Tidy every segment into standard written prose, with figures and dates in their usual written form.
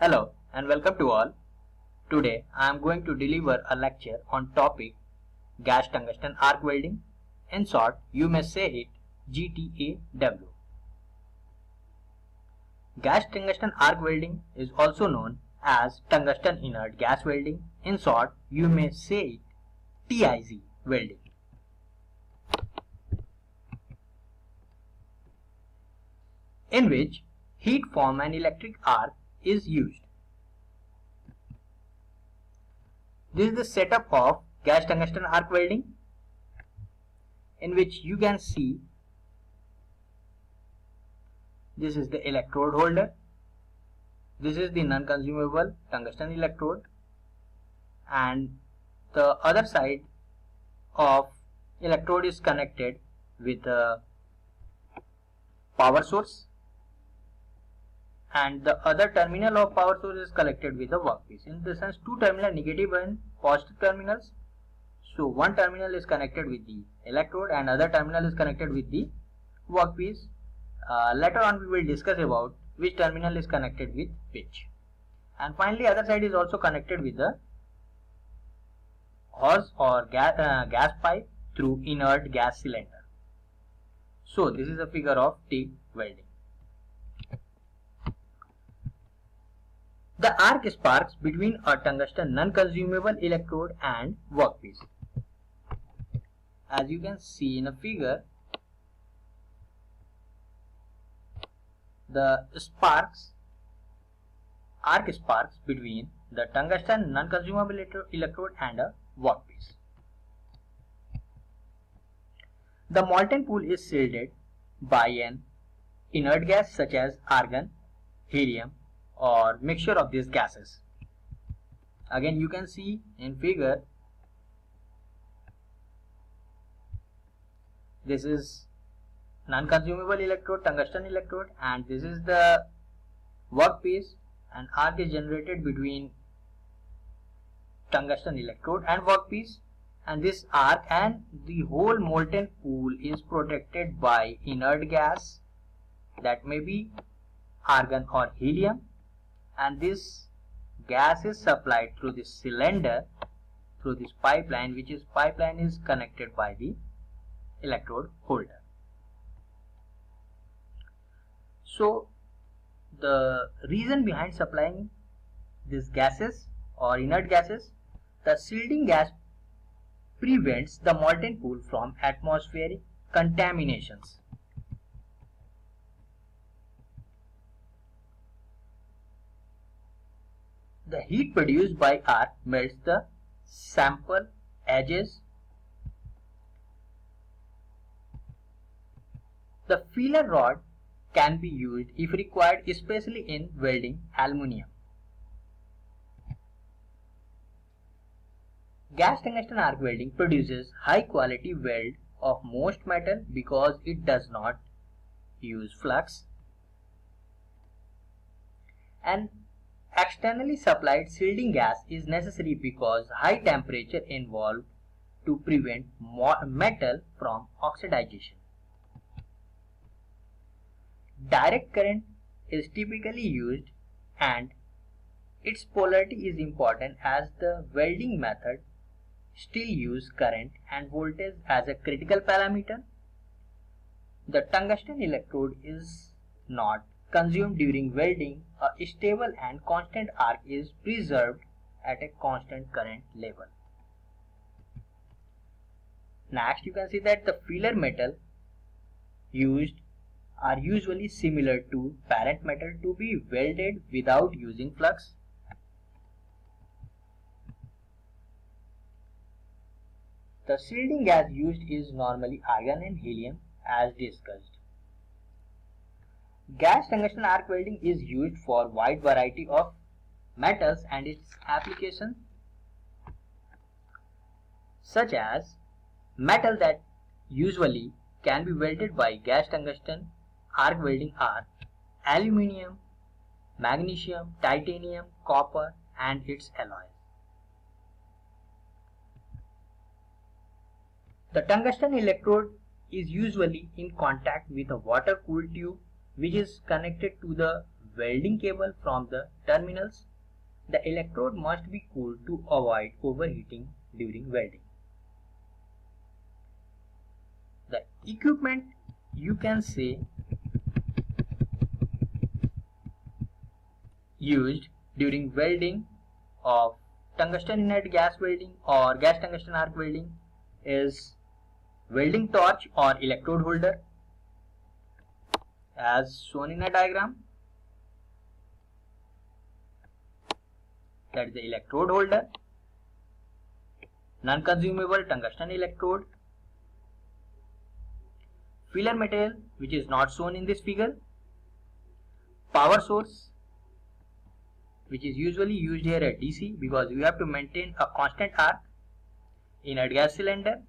Hello and welcome to all. Today I am going to deliver a lecture on topic gas tungsten arc welding. In short, you may say it GTAW. Gas tungsten arc welding is also known as tungsten inert gas welding. In short, you may say it TIG welding. In which heat form an electric arc is used. This is the setup of gas tungsten arc welding, in which you can see this is the electrode holder, this is the non-consumable tungsten electrode, and the other side of electrode is connected with a power source, and the other terminal of power source is connected with a workpiece. In this sense, two terminal negative and positive terminals. So one terminal is connected with the electrode and other terminal is connected with the workpiece. Later on we will discuss about which terminal is connected with which. And finally other side is also connected with the hose or gas pipe through inert gas cylinder. So this is a figure of TIG welding. The arc sparks between a tungsten non-consumable electrode and workpiece. As you can see in a figure, the arc sparks between the tungsten non-consumable electrode and a workpiece. The molten pool is shielded by an inert gas such as argon, helium, or mixture of these gases. Again you can see in figure, this is non-consumable electrode, tungsten electrode, and this is the workpiece, and arc is generated between tungsten electrode and workpiece, and this arc and the whole molten pool is protected by inert gas, that may be argon or helium, and this gas is supplied through this cylinder, through this pipeline, which is connected by the electrode holder. So the reason behind supplying these gases or inert gases, the shielding gas prevents the molten pool from atmospheric contaminations. The heat produced by arc melts the sample edges. The feeler rod can be used if required, especially in welding aluminium. Gas tungsten arc welding produces high quality weld of most metal because it does not use flux, and externally supplied shielding gas is necessary because high temperature involved to prevent metal from oxidization. Direct current is typically used, and its polarity is important as the welding method still use current and voltage as a critical parameter. The tungsten electrode is not consumed during welding. A stable and constant arc is preserved at a constant current level. Next you can see that the filler metal used are usually similar to parent metal to be welded without using flux. The shielding gas used is normally argon and helium as discussed. Gas tungsten arc welding is used for wide variety of metals and its application, such as metal that usually can be welded by gas tungsten arc welding are aluminium, magnesium, titanium, copper, and its alloys. The tungsten electrode is usually in contact with a water-cooled tube which is connected to the welding cable from the terminals. The electrode must be cooled to avoid overheating during welding. The equipment, you can say, used during welding of tungsten inert gas welding or gas tungsten arc welding is welding torch or electrode holder, as shown in a diagram. That is the electrode holder, non-consumable tungsten electrode, filler material which is not shown in this figure, power source which is usually used here at DC because you have to maintain a constant arc, inert gas cylinder,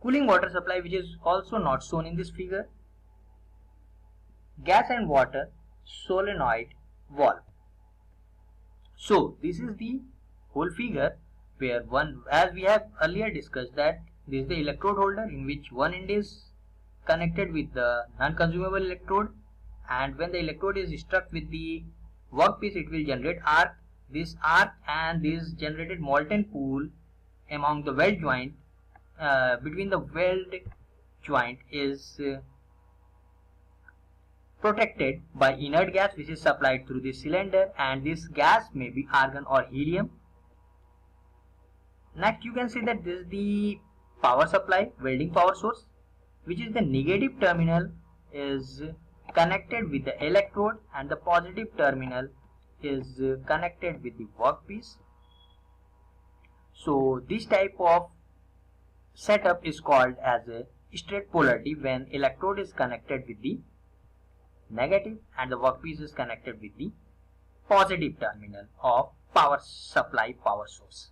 cooling water supply which is also not shown in this figure, gas and water solenoid valve. So this is the whole figure where as we have earlier discussed, that this is the electrode holder in which one end is connected with the non-consumable electrode, and when the electrode is struck with the workpiece it will generate arc. This arc and this generated molten pool among the weld joint between the weld joint is protected by inert gas which is supplied through this cylinder, and this gas may be argon or helium. Next you can see that this is the power supply, welding power source, which is the negative terminal is connected with the electrode and the positive terminal is connected with the workpiece. So this type of setup is called as a straight polarity when electrode is connected with the negative and the workpiece is connected with the positive terminal of power supply power source.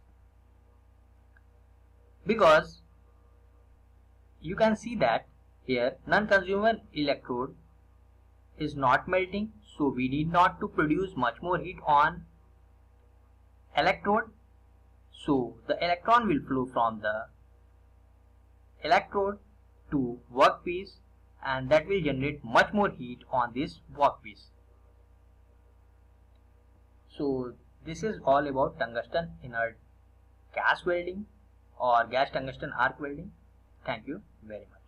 Because you can see that here non-consumable electrode is not melting, so we need not to produce much more heat on electrode. So the electron will flow from the electrode to workpiece, and that will generate much more heat on this workpiece. So this is all about tungsten inert gas welding or gas tungsten arc welding. Thank you very much.